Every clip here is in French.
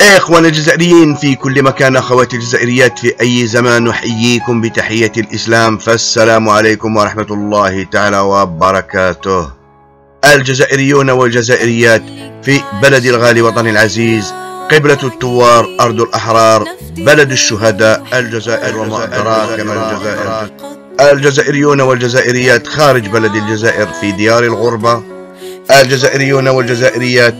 إخواننا الجزائريين في كل مكان، أخواتي الجزائريات في أي زمان، نحييكم بتحية الإسلام، فالسلام عليكم ورحمة الله تعالى وبركاته. الجزائريون والجزائريات في بلد الغالي وطني العزيز، قبلة الثوار، أرض الأحرار، بلد الشهداء، الجزائر وما أدراك ما الجزائر. الجزائريون والجزائريات خارج بلد الجزائر في ديار الغربة، الجزائريون والجزائريات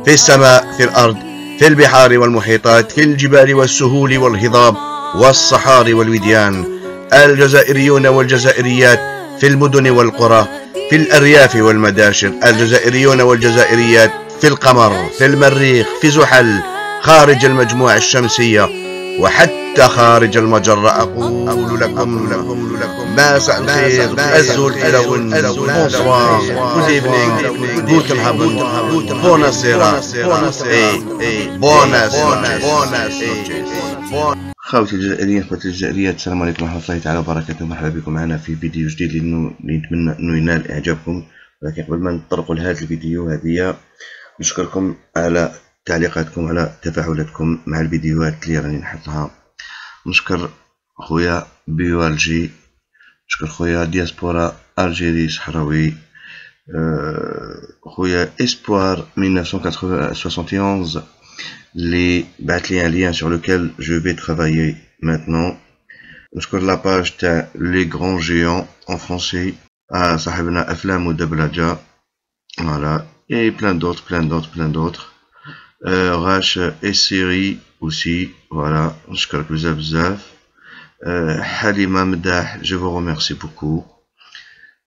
في السماء، في الأرض، في البحار والمحيطات، في الجبال والسهول والهضاب والصحاري والوديان، الجزائريون والجزائريات في المدن والقرى، في الأرياف والمداشر، الجزائريون والجزائريات في القمر، في المريخ، في زحل، خارج المجموعة الشمسية، وحتى خارج المجرة. أقول لكم مساء الخير، الزول إلون، بونسوار، good evening, guten Abend, buonasera, buenas noches. خوتي الجزائريين، اخوتي الجزائريات، السلام عليكم ورحمة الله تعالى وبركاته. مرحبا بكم معنا في فيديو جديد اللي نتمنى انه ينال اعجابكم. ولكن قبل ما نطرقوا لهذا الفيديو هذه، نشكركم على تعليقاتكم، على تفاعلاتكم مع الفيديوهات اللي راني نحطها. نشكر خويا بيوالجي، نشكر خويا دياسبورا الجيري صحراوي، خويا اسبوار 1971 اللي بعث لي un lien sur lequel je vais travailler maintenant. نشكر لاباج تاع لي غران جيون en français، صاحبنا افلام ودبلجه، voilà, et plein d'autres. Rache et Siri aussi, voilà, نشكرك بزاف. Halima Mdah, je vous remercie beaucoup.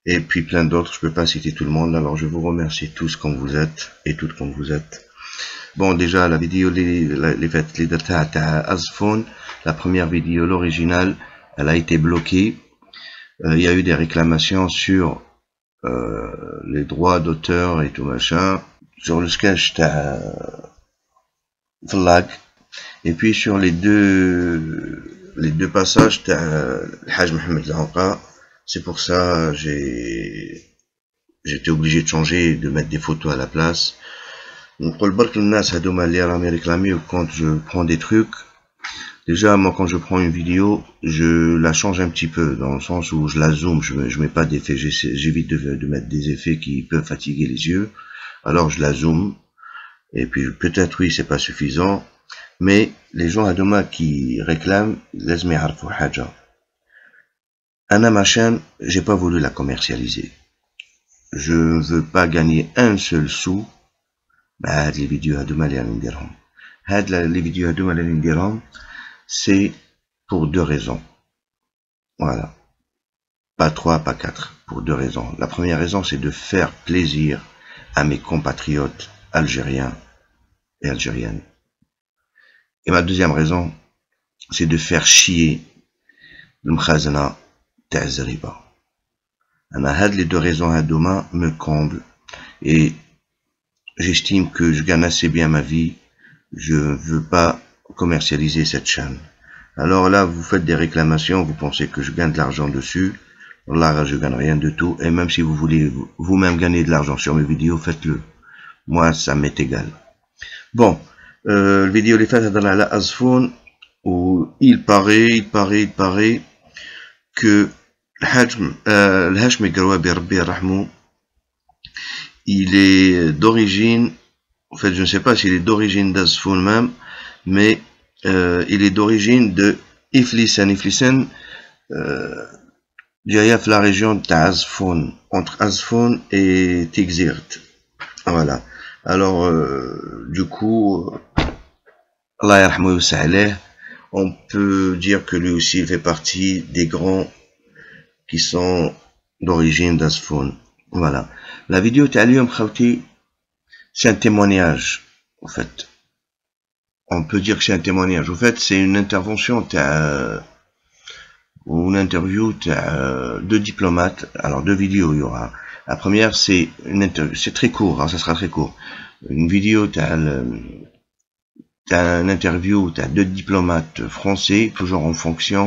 Et puis plein d'autres, je peux pas citer tout le monde, alors je vous remercie tous comme vous êtes et toutes comme vous êtes. Bon, déjà la vidéo les Azfon, la première vidéo, l'original, elle a été bloquée. Il y a eu des réclamations sur les droits d'auteur et tout machin, sur le sketch Flag, et puis sur les deux passages Haj Mohamed Lanqa. C'est pour ça j'étais obligé de changer, de mettre des photos à la place. نقول برك للناس هذوما اللي راني réclamé quand je prends des trucs. Déjà, moi, quand je prends une vidéo, je la change un petit peu, dans le sens où je la zoome, je mets pas d'effets, j'évite de mettre des effets qui peuvent fatiguer les yeux. Alors, je la zoome, et puis peut-être, oui, c'est pas suffisant, mais les gens à demain qui réclament, laisse me harfou haja. Anna, ma chaîne, j'ai pas voulu la commercialiser. Je veux pas gagner un seul sou. هاد les vidéos هادوما اللي راني نديرهم. هاد les vidéos هادوما اللي راني نديرهم c'est pour deux raisons. Voilà. Pas trois, pas quatre. Pour deux raisons. La première raison, c'est de faire plaisir à mes compatriotes algériens et algériennes. Et ma deuxième raison, c'est de faire chier le Mkhazana Ta'zriba. Les deux raisons à demain me comblent, et j'estime que je gagne assez bien ma vie. Je ne veux pas commercialiser cette chaîne. Alors là, vous faites des réclamations, vous pensez que je gagne de l'argent dessus. Là, je gagne rien du tout. Et même si vous voulez vous-même gagner de l'argent sur mes vidéos, faites-le. Moi, ça m'est égal. Bon, le vidéo les fait dans la Azfon, où il paraît que le Hachmi Garouabi Rabbi Rahmou, il est d'origine, en fait je ne sais pas s'il est d'origine d'Azfon même, mais il est d'origine de Iflissen. Iflissen, dans la région d'Azfon, entre Azfon et Tigzirt. Voilà. Alors, du coup, Allah yarhamou saleh, on peut dire que lui aussi il fait partie des grands qui sont d'origine d'Azfon. Voilà. La vidéo Ta'alium Khawti, c'est un témoignage, en fait. On peut dire que c'est un témoignage. En fait, c'est une intervention ou une interview de diplomates. Alors, deux vidéos il y aura. La première, c'est une interview, c'est très court, hein, ça sera très court. Une vidéo une interview de diplomates français, toujours en fonction.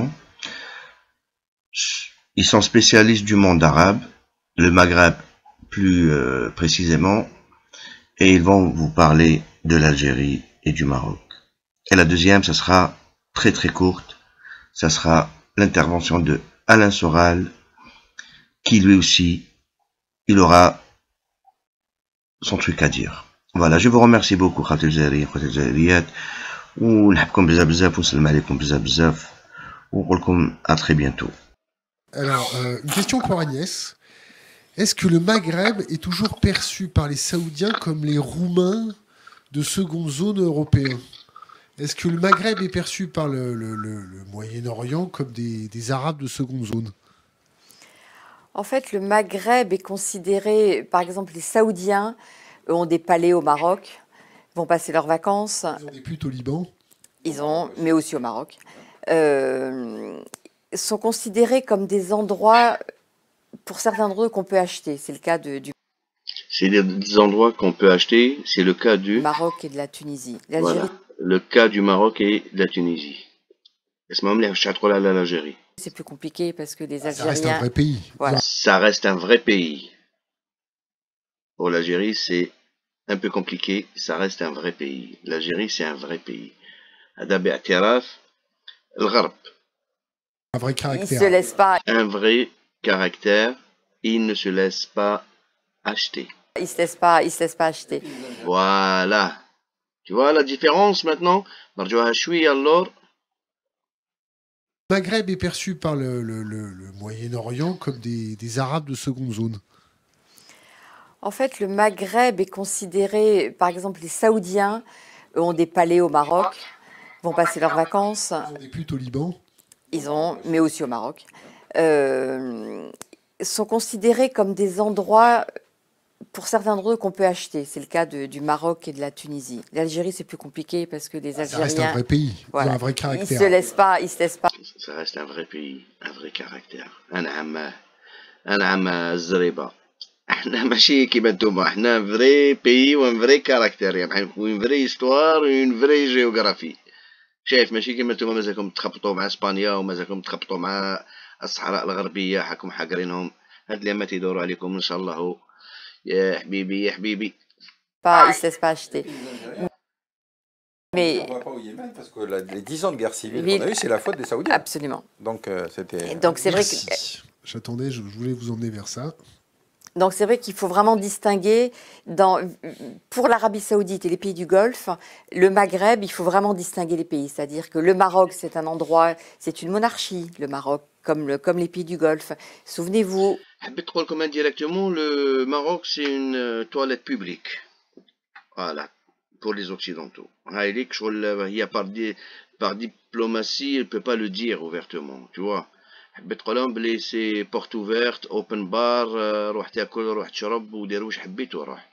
Ils sont spécialistes du monde arabe, le Maghreb plus précisément, et ils vont vous parler de l'Algérie et du Maroc. Et la deuxième, ça sera très très courte. Ça sera l'intervention de Alain Soral, qui lui aussi, il aura son truc à dire. Voilà, je vous remercie beaucoup, خالتي الجزائريين خواتي الجزائريات, ونحبكم بزاف بزاف, ونسلم عليكم بزاف بزاف, ونقول لكم à très bientôt. Alors, une question pour Agnès. Est-ce que le Maghreb est toujours perçu par les Saoudiens comme les Roumains de seconde zone européen? Est-ce que le Maghreb est perçu par le Moyen-Orient comme des Arabes de seconde zone? En fait, le Maghreb est considéré, par exemple, les Saoudiens ont des palais au Maroc, vont passer leurs vacances. Ils ont des putes au Liban. Mais aussi au Maroc. Sont considérés comme des endroits, pour certains d'entre eux, qu'on peut acheter. C'est le cas du C'est des endroits qu'on peut acheter, c'est le cas du Maroc et de la Tunisie. Voilà, le cas du Maroc et de la Tunisie. L'Algérie. C'est plus compliqué parce que les Ça reste un Algériens... vrai pays. Voilà. Ça reste un vrai pays. Pour l'Algérie, c'est un peu compliqué, ça reste un vrai pays. L'Algérie, c'est un vrai pays. هذا باعتراف الغرب. Un vrai Ils caractère. se laissent pas... Un vrai caractère, il ne se laisse pas acheter. Ils se laissent pas acheter. Voilà. Tu vois la différence maintenant? نرجعوها شوية alors. Le Maghreb est perçu par le Moyen-Orient comme des Arabes de seconde zone. En fait, le Maghreb est considéré, par exemple, les Saoudiens ont des palais au Maroc, vont passer leurs vacances. Ils ont des putes au Liban. Mais aussi au Maroc. Sont considérés comme des endroits, pour certains d'entre eux, qu'on peut acheter. C'est le cas du Maroc et de la Tunisie. L'Algérie, c'est plus compliqué parce que les Ça Algériens... reste un vrai pays. Ils Voilà. ont un vrai Ils caractère. se laissent pas... Ça reste un vrai pays, un vrai caractère. أنا الزريبة. احنا ماشي كيما نتوما, احنا un vrai pays و un vrai caractère, يعني une vraie histoire و une vraie géographie. شايف ماشي كيما نتوما مازالكم تخبطوا مع اسبانيا ومازالكم تخبطوا مع الصحراء الغربية, حكم حاقرينهم. هاد اللي ما تيدوروا عليكم ان شاء الله. يا حبيبي يا حبيبي. Ils se laissent pas acheter. Mais on ne va pas au Yémen parce que les 10 ans de guerre civile qu'on a eu, c'est la faute des Saoudiens. absolument. Donc c'était. Donc c'est vrai que... Merci. J'attendais, je voulais vous emmener vers ça. Donc c'est vrai qu'il faut vraiment distinguer, pour l'Arabie Saoudite et les pays du Golfe, le Maghreb, il faut vraiment distinguer les pays. C'est-à-dire que le Maroc, c'est un endroit, c'est une monarchie, le Maroc, comme les pays du Golfe. Souvenez-vous... حبيت نقول لكم indirectement, le Maroc c'est une toilette publique. Voilà, pour les occidentaux. هايليك شغل هي par diplomatie, elle peut pas le dire ouvertement, tu vois. حبيت تقول لهم بلي سي بورت اوفيرت اوبن بار, روح تاكل روح تشرب ودير واش حبيت وروح.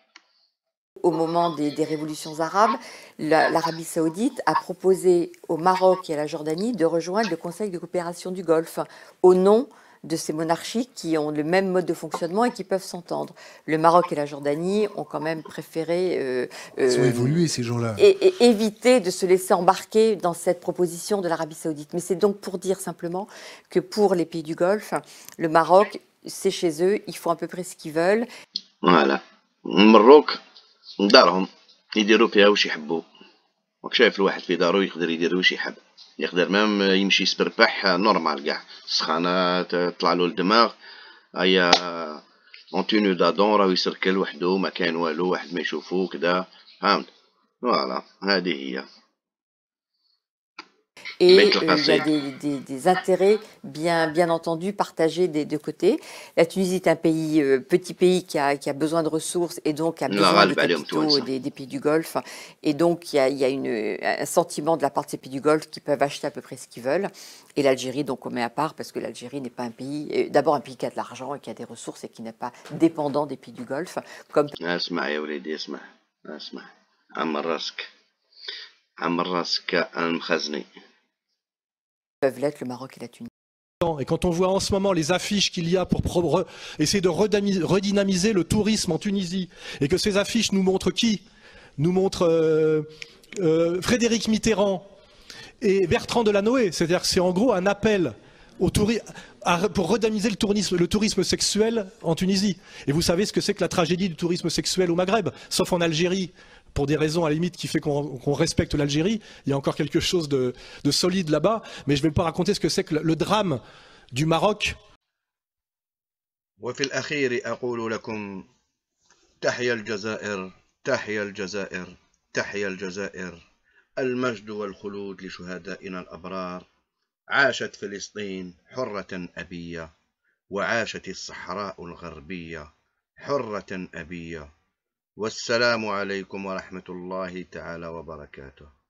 Au moment des révolutions arabes, l'Arabie Saoudite a proposé au Maroc et à la Jordanie de rejoindre le Conseil de coopération du Golfe au nom de ces monarchies qui ont le même mode de fonctionnement et qui peuvent s'entendre. Le Maroc et la Jordanie ont quand même préféré Ils ont évolué, ces gens-là. et éviter de se laisser embarquer dans cette proposition de l'Arabie Saoudite. Mais c'est donc pour dire simplement que pour les pays du Golfe, le Maroc, c'est chez eux, ils font à peu près ce qu'ils veulent. Voilà. المروك دارهم يديروا فيها واش يحبوا. راك شايف الواحد في دارو يقدر يدير واش يحب, يقدر مام يمشي يسبربح نورمال كاع, السخانه تطلع له الدماغ, هيا اون تونو دادون راه يسركل وحده ما كاين والو, واحد ما يشوفو كذا, فهمت. فوالا هذه هي. Et il y a des intérêts bien entendu partagés des deux côtés. La Tunisie est un pays, petit pays qui a besoin de ressources et donc a besoin de capitaux des pays du Golfe. Et donc il y a un sentiment de la part de ces pays du Golfe qui peuvent acheter à peu près ce qu'ils veulent. Et l'Algérie, donc on met à part parce que l'Algérie n'est pas un pays, d'abord un pays qui a de l'argent et qui a des ressources et qui n'est pas dépendant des pays du Golfe. Comme... اسمع يا وليدي, اسمع عمر راسك المخزني. Peuvent l'être le Maroc et la Tunisie. Et quand on voit en ce moment les affiches qu'il y a pour essayer de redynamiser le tourisme en Tunisie, et que ces affiches nous montrent qui? Nous montrent Frédéric Mitterrand et Bertrand Delanoë. C'est-à-dire que c'est en gros un appel au pour redynamiser le tourisme sexuel en Tunisie. Et vous savez ce que c'est que la tragédie du tourisme sexuel au Maghreb, sauf en Algérie, pour des raisons à la limite qui fait qu'on respecte l'Algérie. Il y a encore quelque chose de solide là-bas, mais je ne vais pas raconter ce que c'est que le drame du Maroc. وفي الأخير أقول لكم تحيا الجزائر تحيا الجزائر تحيا الجزائر المجد والخلود لشهدائنا الأبرار عاشت فلسطين حرة أبية وعاشت الصحراء الغربية حرة أبية والسلام عليكم ورحمة الله تعالى وبركاته.